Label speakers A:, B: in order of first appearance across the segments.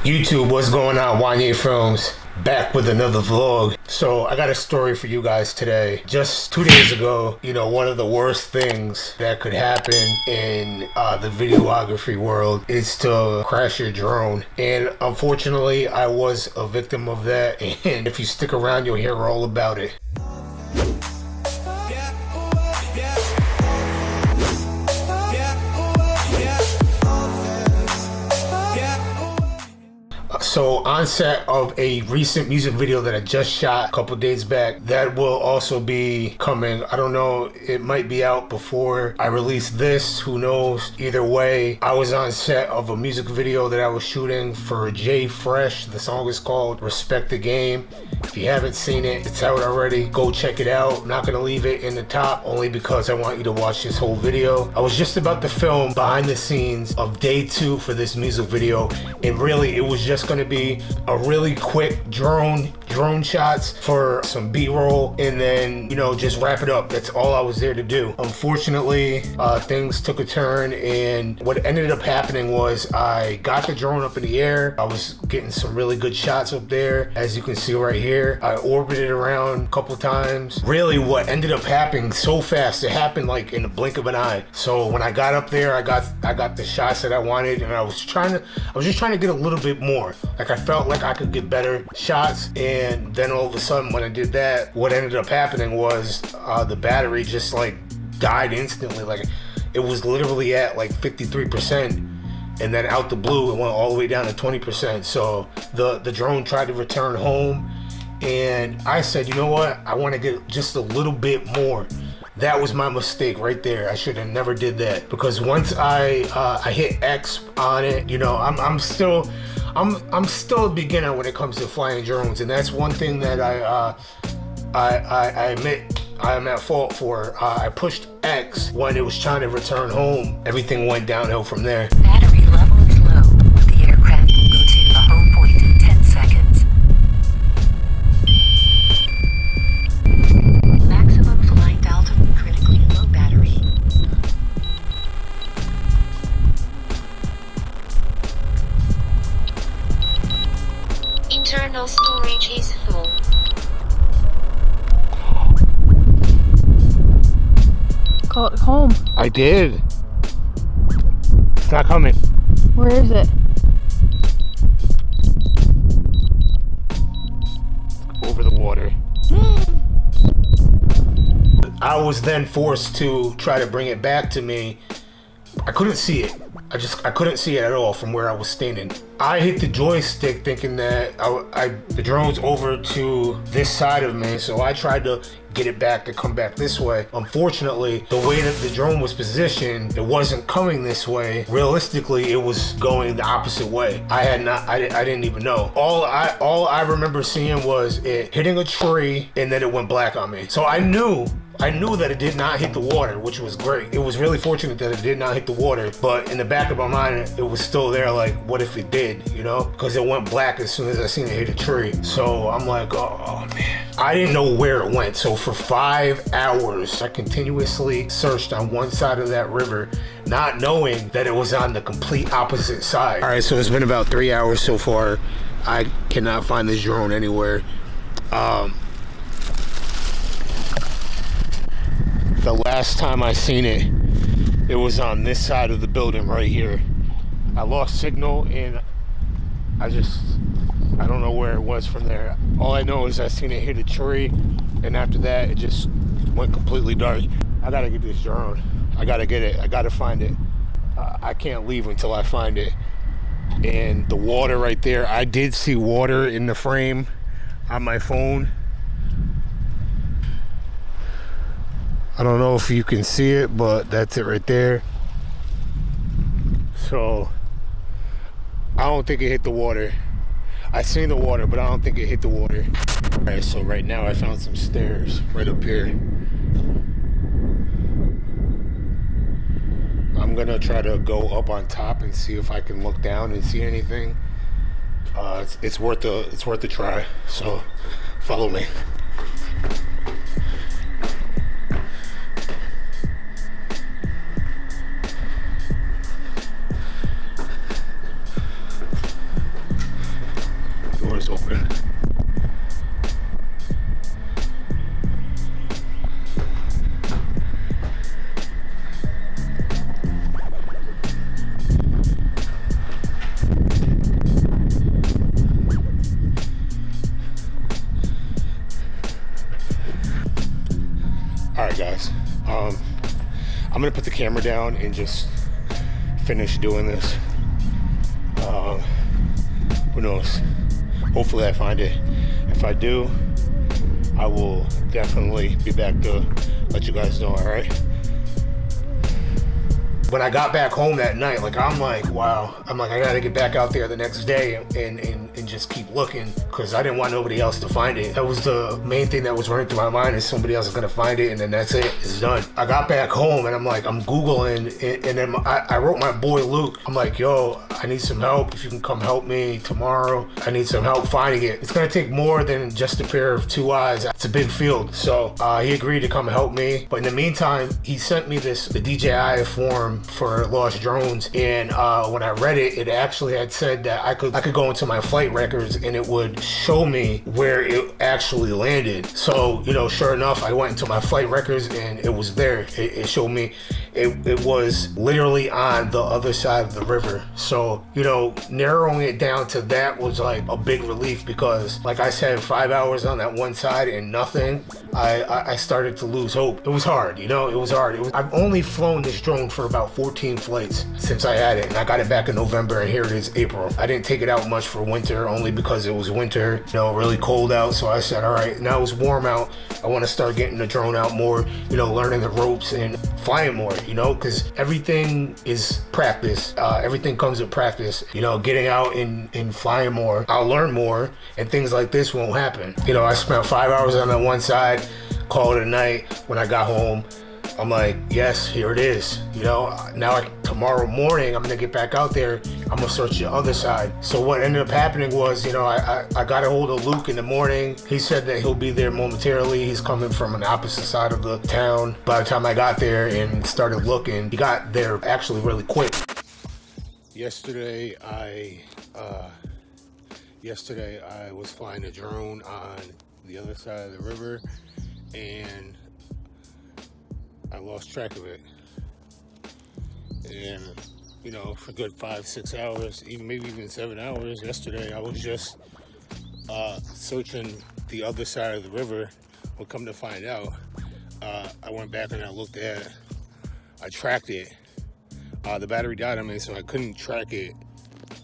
A: YouTube, what's going on? Wanye Films back with another vlog. So I got a story for you guys today. Just 2 days ago, one of the worst things that could happen in the videography world is to crash your drone. And unfortunately, I was a victim of that. And if you stick around, you'll hear all about it. So on set of a recent music video that I just shot a couple days back, that will also be coming. I don't know, it might be out before I release this, who knows. Either way, I was on set of a music video that I was shooting for J Fresh. The song is called Respect the Game. If you haven't seen it, it's out already. Go check it out. I'm not gonna leave it in the top only because I want you to watch this whole video. I was just about to film behind the scenes of day 2 for this music video, and really it was just gonna be a really quick drone shots for some b-roll, and then just wrap it up. That's all I was there to do. Unfortunately, things took a turn, and what ended up happening was I got the drone up in the air. I was getting some really good shots up there, as you can see right here. I orbited around a couple times. Really, what ended up happening so fast, it happened like in the blink of an eye. So when I got up there, I got the shots that I wanted, and I was just trying to get a little bit more. Like, I felt like I could get better shots, and then all of a sudden when I did that, what ended up happening was the battery just like died instantly. Like, it was literally at like 53%, and then out the blue it went all the way down to 20%. So the drone tried to return home, and I said, you know what, I want to get just a little bit more. That was my mistake right there. I should have never did that, because once I hit X on it, I'm still a beginner when it comes to flying drones, and that's one thing that I admit I'm at fault for. I pushed X when it was trying to return home. Everything went downhill from there.
B: Battery level is low. The aircraft will go to the home point in 10 seconds. Maximum flight altitude, critically low battery. Internal storage is full.
C: Call it home.
A: I did. It's not coming.
C: Where is it?
A: Over the water. I was then forced to try to bring it back to me. I couldn't see it. I couldn't see it at all from where I was standing. I hit the joystick thinking that the drone's over to this side of me, so I tried to get it back to come back this way. Unfortunately, the way that the drone was positioned, it wasn't coming this way. Realistically, it was going the opposite way. I didn't even know. All I remember seeing was it hitting a tree, and then it went black on me. So I knew that it did not hit the water, which was great. It was really fortunate that it did not hit the water, but in the back of my mind, it was still there, like, what if it did, because it went black as soon as I seen it hit a tree. So I'm like, oh man. I didn't know where it went. So for 5 hours, I continuously searched on one side of that river, not knowing that it was on the complete opposite side. All right, so it's been about 3 hours so far. I cannot find this drone anywhere. The last time I seen it, it was on this side of the building right here. I lost signal, and I don't know where it was from there. All I know is I seen it hit a tree, and after that it just went completely dark. I gotta get this drone. I gotta get it. I gotta find it. I can't leave until I find it. And the water right there, I did see water in the frame on my phone. I don't know if you can see it, but that's it right there. So I don't think it hit the water. I seen the water, but I don't think it hit the water. All right, so right now I found some stairs right up here. I'm gonna try to go up on top and see if I can look down and see anything. It's worth a try. So follow me. doors open. Alright guys, I'm gonna put the camera down and just finish doing this. Who knows? Hopefully I find it. If I do, I will definitely be back to let you guys know, alright? When I got back home that night, I'm like, wow. I'm like, I gotta get back out there the next day and just keep looking, because I didn't want nobody else to find it. That was the main thing that was running through my mind, is somebody else is gonna find it, and then that's it. It's done. I got back home and I'm like, I'm Googling, and then I wrote my boy Luke. I'm like, yo, I need some help. If you can come help me tomorrow, I need some help finding it. It's gonna take more than just a pair of two eyes. It's a big field. So he agreed to come help me. But in the meantime, he sent me the DJI form for lost drones, and when I read it, it actually had said that I could go into my flight records and it would show me where it actually landed. So, you know, sure enough, I went into my flight records and it was there. It showed me it was literally on the other side of the river. So, you know, narrowing it down to that was like a big relief, because like I said, 5 hours on that one side and nothing, I started to lose hope. It was hard, you know, it was hard. I've only flown this drone for about 14 flights since I had it, and I got it back in November, and here it is April. I didn't take it out much for winter, only because it was winter, you know, really cold out. So I said, all right, now it's warm out, I want to start getting the drone out more, you know, learning the ropes and flying more, you know, because everything is practice. Everything comes with practice. You know, getting out and flying more, I'll learn more, and things like this won't happen. You know, I spent 5 hours on the one side, called it a night. When I got home, I'm like, yes, here it is. You know, now tomorrow morning, I'm gonna get back out there. I'm gonna search the other side. So what ended up happening was, you know, I got a hold of Luke in the morning. He said that he'll be there momentarily. He's coming from an opposite side of the town. By the time I got there and started looking, he got there actually really quick. Yesterday, I was flying a drone on the other side of the river, and I lost track of it. And, you know, for a good 5-6 hours, maybe even 7 hours yesterday, I was just searching the other side of the river. Well, come to find out, I went back and I tracked it. The battery died on me, so I couldn't track it.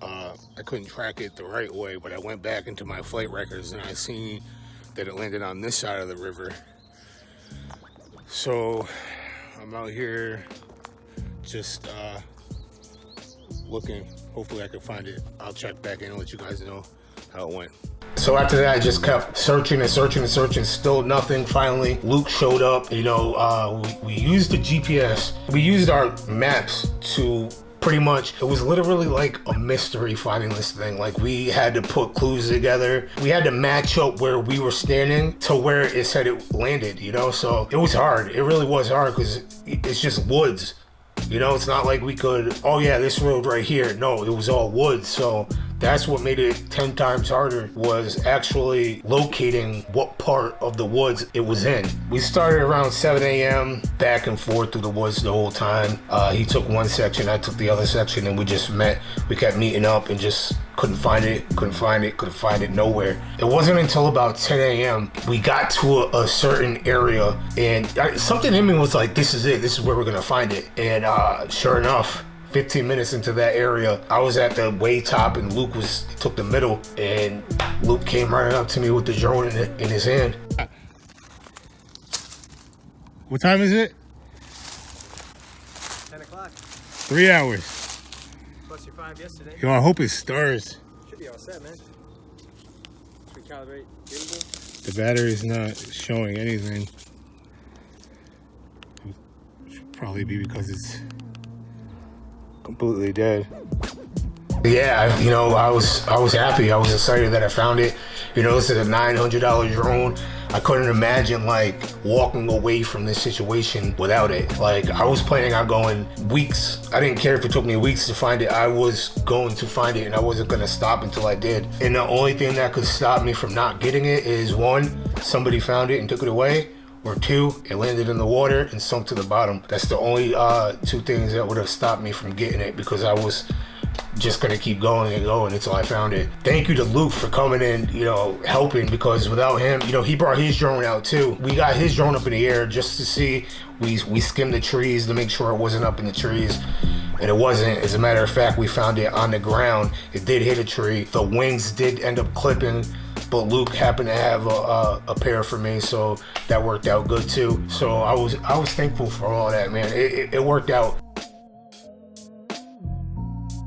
A: I couldn't track it the right way, but I went back into my flight records and I seen that it landed on this side of the river. So I'm out here just looking. Hopefully I can find it. I'll check back in and let you guys know how it went. So after that, I just kept searching and searching and searching, still nothing. Finally, Luke showed up. You know, we used the GPS. We used our maps to pretty much, it was literally like a mystery finding this thing. Like, we had to put clues together. We had to match up where we were standing to where it said it landed, you know? So it was hard. It really was hard, because it's just woods. You know, it's not like we could, oh yeah, this road right here. No, it was all woods. So that's what made it 10 times harder, was actually locating what part of the woods it was in. We started around 7 a.m. back and forth through the woods the whole time. He took one section, I took the other section, and we just met. We kept meeting up and just couldn't find it nowhere. It wasn't until about 10 a.m. we got to a certain area, and something in me was like, this is it, this is where we're gonna find it. And sure enough, 15 minutes into that area, I was at the way top and Luke took the middle, and Luke came running up to me with the drone in his hand. What time is it?
D: 10 o'clock.
A: 3 hours.
D: Plus your 5 yesterday.
A: Yo, I hope it stars.
D: Should be all set, man. Recalibrate gimbal.
A: The battery's not showing anything. It should probably be because it's completely dead. Yeah, I was happy. I was excited that I found it. This is a $900 drone. I couldn't imagine like walking away from this situation without it. Like, I was planning on going weeks. I didn't care if it took me weeks to find it. I was going to find it, and I wasn't gonna stop until I did. And the only thing that could stop me from not getting it is, one, somebody found it and took it away, or two, it landed in the water and sunk to the bottom. That's the only two things that would have stopped me from getting it, because I was just gonna keep going and going until I found it. Thank you to Luke for coming in, helping, because without him, he brought his drone out too. We got his drone up in the air just to see. We skimmed the trees to make sure it wasn't up in the trees, and it wasn't. As a matter of fact, we found it on the ground. It did hit a tree. The wings did end up clipping, but Luke happened to have a pair for me, so that worked out good too. So I was thankful for all that, man. It worked out.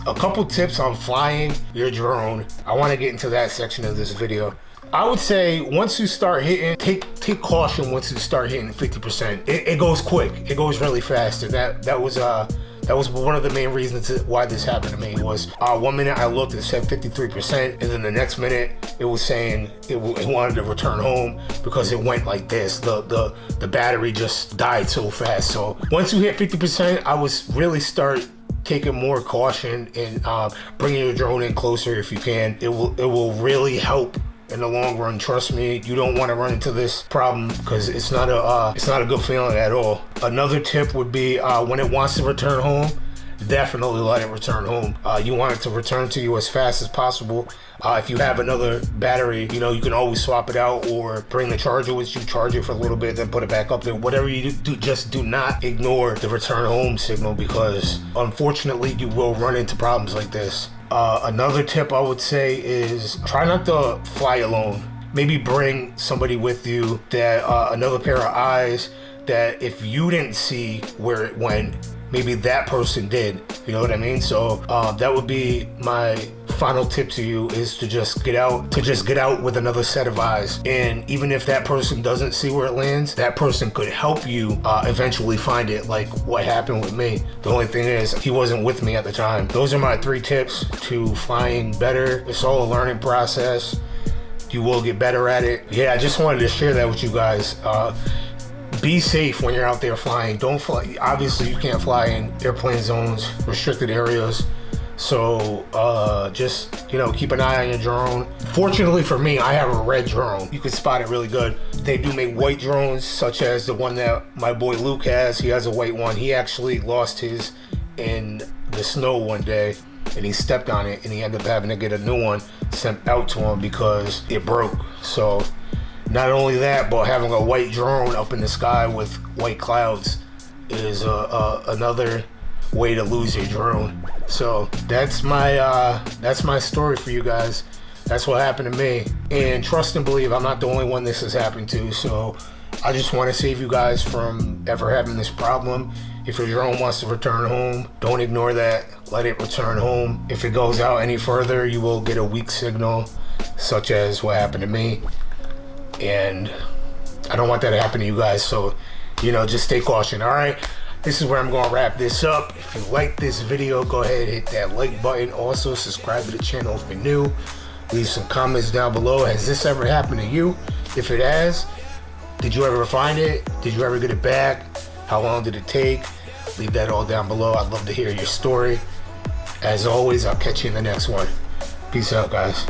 A: A couple tips on flying your drone. I want to get into that section of this video. I would say once you start hitting, take caution once you start hitting 50%. It goes quick. It goes really fast, and that was one of the main reasons why this happened to me. Was 1 minute I looked, it said 53%, and then the next minute it was saying it wanted to return home because it went like this. The battery just died so fast. So once you hit 50%, I was really start taking more caution and bringing your drone in closer if you can. It will really help in the long run. Trust me, you don't want to run into this problem, because it's not a good feeling at all. Another tip would be when it wants to return home, definitely let it return home. You want it to return to you as fast as possible. If you have another battery, you can always swap it out or bring the charger with you, charge it for a little bit, then put it back up there. Whatever you do, just do not ignore the return home signal, because unfortunately you will run into problems like this. Another tip I would say is try not to fly alone. Maybe bring somebody with you, that another pair of eyes, that if you didn't see where it went, maybe that person did. You know what I mean? So that would be my final tip to you, is to just get out with another set of eyes. And even if that person doesn't see where it lands, that person could help you eventually find it, like what happened with me. The only thing is, he wasn't with me at the time. Those are my 3 tips to flying better. It's all a learning process. You will get better at it. Yeah, I just wanted to share that with you guys. Be safe when you're out there flying. Don't fly. Obviously, you can't fly in airplane zones, restricted areas. So just keep an eye on your drone. Fortunately for me, I have a red drone. You can spot it really good. They do make white drones, such as the one that my boy Luke has. He has a white one. He actually lost his in the snow one day, and he stepped on it, and he ended up having to get a new one sent out to him because it broke. So not only that, but having a white drone up in the sky with white clouds is another way to lose your drone. So that's my story for you guys. That's what happened to me, and trust and believe, I'm not the only one this has happened to. So I just want to save you guys from ever having this problem. If your drone wants to return home, don't ignore that. Let it return home. If it goes out any further, you will get a weak signal, such as what happened to me. And I don't want that to happen to you guys. So, just stay caution. All right. This is where I'm going to wrap this up. If you like this video, go ahead and hit that like button. Also, subscribe to the channel if you're new. Leave some comments down below. Has this ever happened to you? If it has, did you ever find it? Did you ever get it back? How long did it take? Leave that all down below. I'd love to hear your story. As always, I'll catch you in the next one. Peace out, guys.